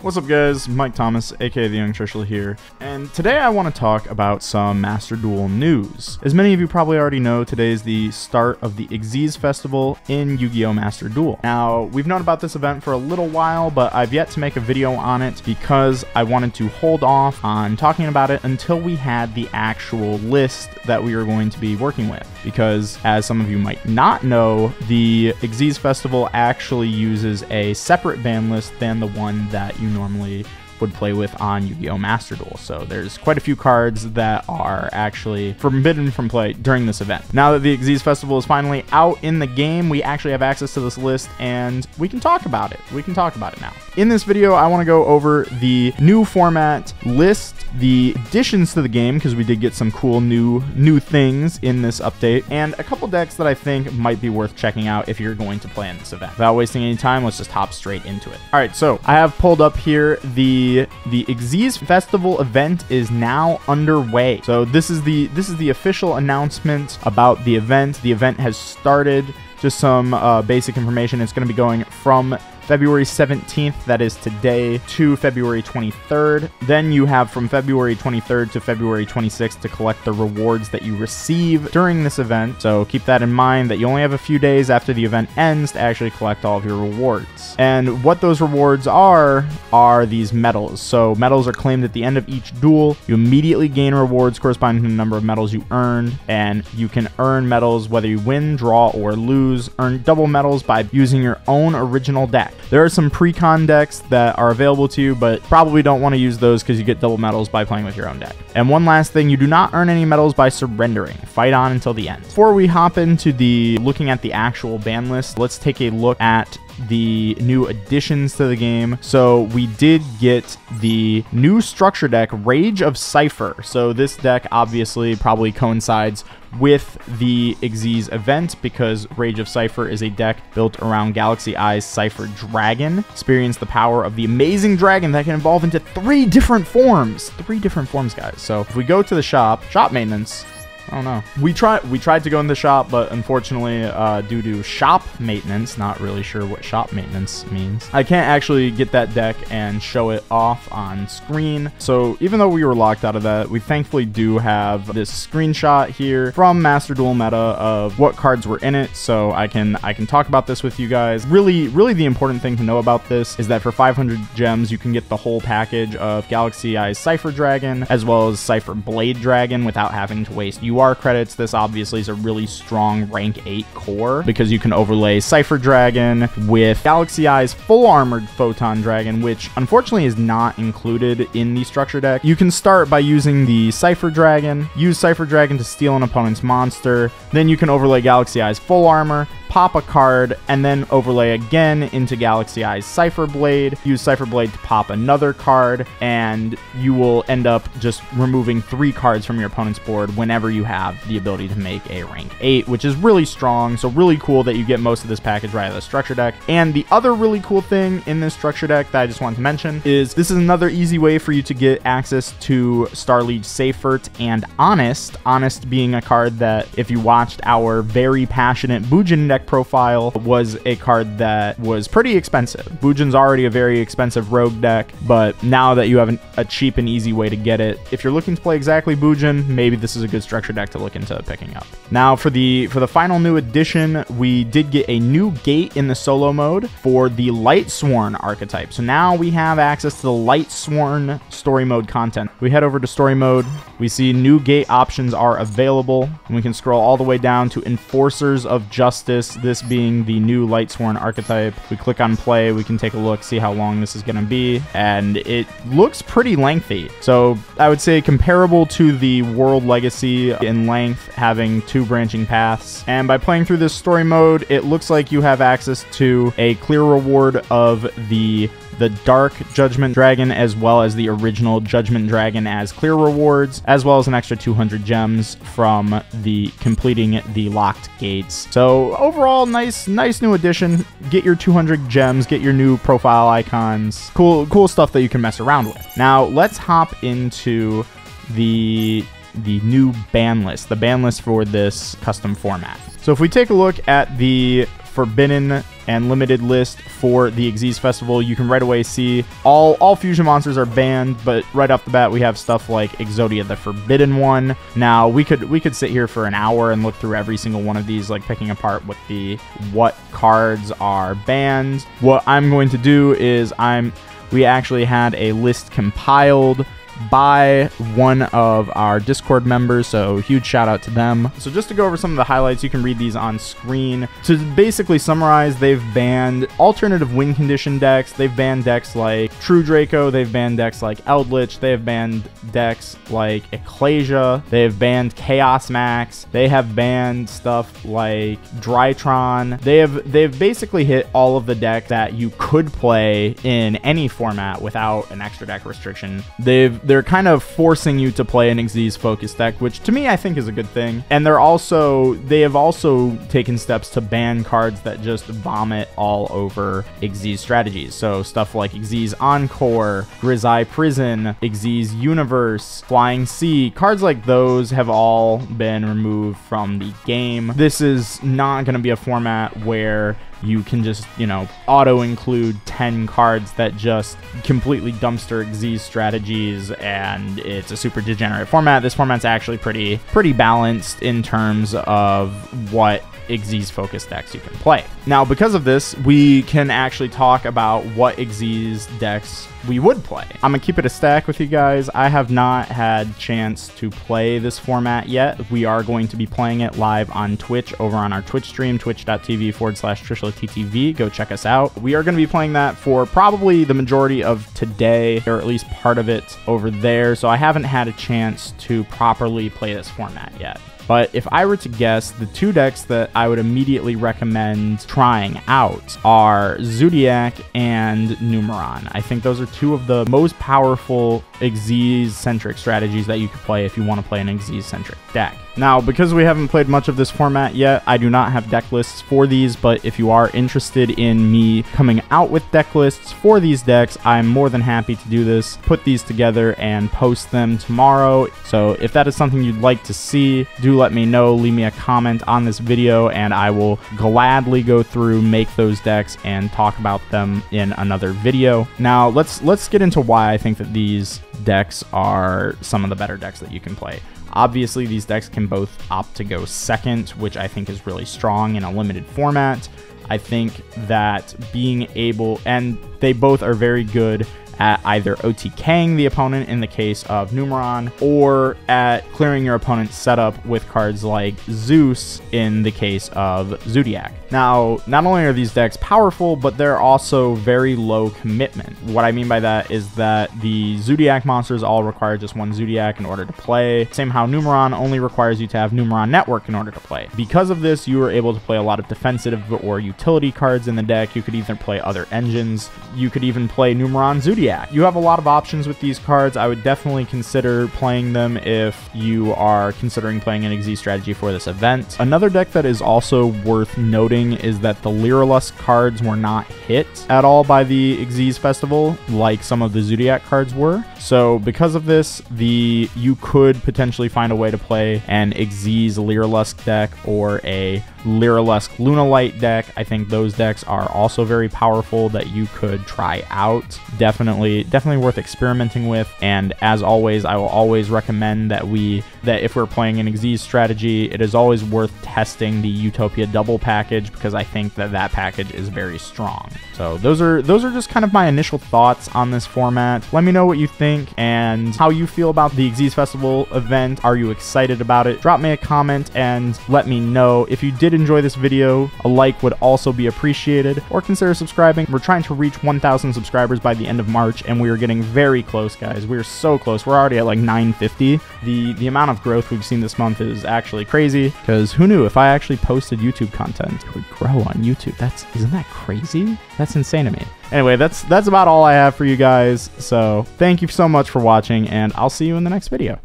What's up guys, Mike Thomas, aka the Young Churchill here, and today I want to talk about some Master Duel news. As many of you probably already know, today is the start of the XYZ Festival in Yu-Gi-Oh! Master Duel. Now, we've known about this event for a little while, but I've yet to make a video on it because I wanted to hold off on talking about it until we had the actual list that we were going to be working with. Because, as some of you might not know, the XYZ Festival actually uses a separate ban list than the one that you normally would play with on Yu-Gi-Oh! Master Duel. So there's quite a few cards that are actually forbidden from play during this event. Now that the XYZ Festival is finally out in the game, we actually have access to this list and we can talk about it. We can talk about it now. In this video, I want to go over the new format list, the additions to the game, because we did get some cool new things in this update, and a couple decks that I think might be worth checking out if you're going to play in this event. Without wasting any time, let's just hop straight into it. All right, so I have pulled up here the XYZ Festival event is now underway. So this is the official announcement about the event. The event has started. Just some basic information. It's going to be going from February 17th, that is today, to February 23rd. Then you have from February 23rd to February 26th to collect the rewards that you receive during this event. So keep that in mind that you only have a few days after the event ends to actually collect all of your rewards. And what those rewards are these medals. So medals are claimed at the end of each duel. You immediately gain rewards corresponding to the number of medals you earned, and you can earn medals whether you win, draw, or lose. Earn double medals by using your own original deck. There are some pre-con decks that are available to you, but probably don't want to use those because you get double medals by playing with your own deck. And one last thing, you do not earn any medals by surrendering. Fight on until the end. Before we hop into looking at the actual ban list, let's take a look at the new additions to the game. So we did get the new structure deck, Rage of Cypher. So this deck obviously probably coincides with the XYZ event because Rage of Cypher is a deck built around Galaxy Eyes Cypher Dragon. Experience the power of the amazing dragon that can evolve into three different forms, guys. So if we go to the shop maintenance, I don't know. We tried to go in the shop, but unfortunately, due to shop maintenance, not really sure what shop maintenance means, I can't actually get that deck and show it off on screen. So even though we were locked out of that, we thankfully do have this screenshot here from Master Duel Meta of what cards were in it. So I can talk about this with you guys. Really the important thing to know about this is that for 500 gems, you can get the whole package of Galaxy Eyes Cypher Dragon, as well as Cypher Blade Dragon without having to waste UR credits. This obviously is a really strong rank 8 core because you can overlay Cypher Dragon with Galaxy Eyes Full Armored Photon Dragon, which unfortunately is not included in the structure deck. You can start by using the Cypher Dragon, use Cypher Dragon to steal an opponent's monster, then you can overlay Galaxy Eyes Full Armor, pop a card, and then overlay again into Galaxy Eyes Cypher Blade. Use Cypher Blade to pop another card, and you will end up just removing 3 cards from your opponent's board whenever you have the ability to make a rank 8, which is really strong. So really cool that you get most of this package right out of the structure deck. And the other really cool thing in this structure deck that I just wanted to mention is this is another easy way for you to get access to Star Liege Seifert and Honest. Honest being a card that, if you watched our very passionate Bujin deck profile, was a card that was pretty expensive. Bujin's already a very expensive rogue deck, but now that you have a cheap and easy way to get it, if you're looking to play exactly Bujin, maybe this is a good structure deck to look into picking up. Now for the final new addition, we did get a new gate in the solo mode for the Lightsworn archetype. So now we have access to the Lightsworn story mode content. We head over to story mode, we see new gate options are available, and we can scroll all the way down to Enforcers of Justice, this being the new Lightsworn archetype. We click on play, we can take a look, see how long this is going to be, and it looks pretty lengthy. So I would say comparable to the World Legacy in length, having 2 branching paths. And by playing through this story mode, it looks like you have access to a clear reward of the Dark Judgment Dragon, as well as the original Judgment Dragon as clear rewards, as well as an extra 200 gems from completing the locked gates. So overall, nice new addition. Get your 200 gems, get your new profile icons. Cool stuff that you can mess around with. Now let's hop into the new ban list, the ban list for this custom format. So if we take a look at the Forbidden and limited list for the XYZ Festival, you can right away see all fusion monsters are banned, but right off the bat we have stuff like Exodia the Forbidden One. Now we could sit here for an hour and look through every single one of these, like picking apart what cards are banned. What I'm going to do is we actually had a list compiled by one of our Discord members, so huge shout out to them. So just to go over some of the highlights, you can read these on screen. To basically summarize, they've banned alternative win condition decks, they've banned decks like True Draco, they've banned decks like Eldritch, they have banned decks like Ecclesia, they have banned Chaos Max, they have banned stuff like Drytron. They've basically hit all of the decks that you could play in any format without an extra deck restriction. They're kind of forcing you to play an XYZ focus deck, which to me I think is a good thing. And they have also taken steps to ban cards that just vomit all over XYZ strategies. So stuff like XYZ Encore, Grizzly Prison, XYZ Universe, Flying Sea, cards like those have all been removed from the game. This is not going to be a format where you can just, auto include 10 cards that just completely dumpster XYZ strategies and it's a super degenerate format. This format's actually pretty balanced in terms of what XYZ focus decks you can play. Now, because of this, we can actually talk about what XYZ decks we would play. I'm gonna keep it a stack with you guys. I have not had chance to play this format yet. We are going to be playing it live on Twitch over on our Twitch stream, twitch.tv/TrishulaTTV. Go check us out. We are going to be playing that for probably the majority of today, or at least part of it over there. So I haven't had a chance to properly play this format yet. But if I were to guess, the two decks that I would immediately recommend trying out are Zodiac and Numeron. I think those are two of the most powerful XYZ-centric strategies that you could play if you want to play an XYZ-centric deck. Now, because we haven't played much of this format yet, I do not have deck lists for these, but if you are interested in me coming out with deck lists for these decks, I'm more than happy to do this, put these together, and post them tomorrow. So if that is something you'd like to see, do let me know, leave me a comment on this video, and I will gladly go through, make those decks, and talk about them in another video. Now, let's get into why I think that these decks are some of the better decks that you can play. Obviously, these decks can both opt to go second, which I think is really strong in a limited format. I think that being able, and they both are very good at either OTKing the opponent in the case of Numeron, or at clearing your opponent's setup with cards like Zeus in the case of Zodiac. Now, not only are these decks powerful, but they're also very low commitment. What I mean by that is that the Zodiac monsters all require just one Zodiac in order to play. Same how Numeron only requires you to have Numeron Network in order to play. Because of this, you are able to play a lot of defensive or utility cards in the deck. You could either play other engines. You could even play Numeron Zodiac. You have a lot of options with these cards. I would definitely consider playing them if you are considering playing an XYZ strategy for this event. Another deck that is also worth noting is that the Lyrilusk cards were not hit at all by the XYZ Festival like some of the Zodiac cards were. So because of this, you could potentially find a way to play an XYZ Lyrilusk deck or a Lyrilusk Lunalight deck. I think those decks are also very powerful that you could try out. Definitely worth experimenting with. And as always, I will always recommend that if we're playing an XYZ strategy, it is always worth testing the Utopia double package, because I think that package is very strong. So those are just kind of my initial thoughts on this format. Let me know what you think and how you feel about the XYZ Festival event. Are you excited about it? Drop me a comment and let me know. If you did enjoy this video, a like would also be appreciated, or consider subscribing. We're trying to reach 1,000 subscribers by the end of March, and we are getting very close, guys. We're so close. We're already at like 950. The amount of growth we've seen this month is actually crazy, because who knew if I actually posted YouTube content, it would grow on YouTube. Isn't that crazy? That's insane to me. Anyway, that's about all I have for you guys. So thank you so much for watching, and I'll see you in the next video.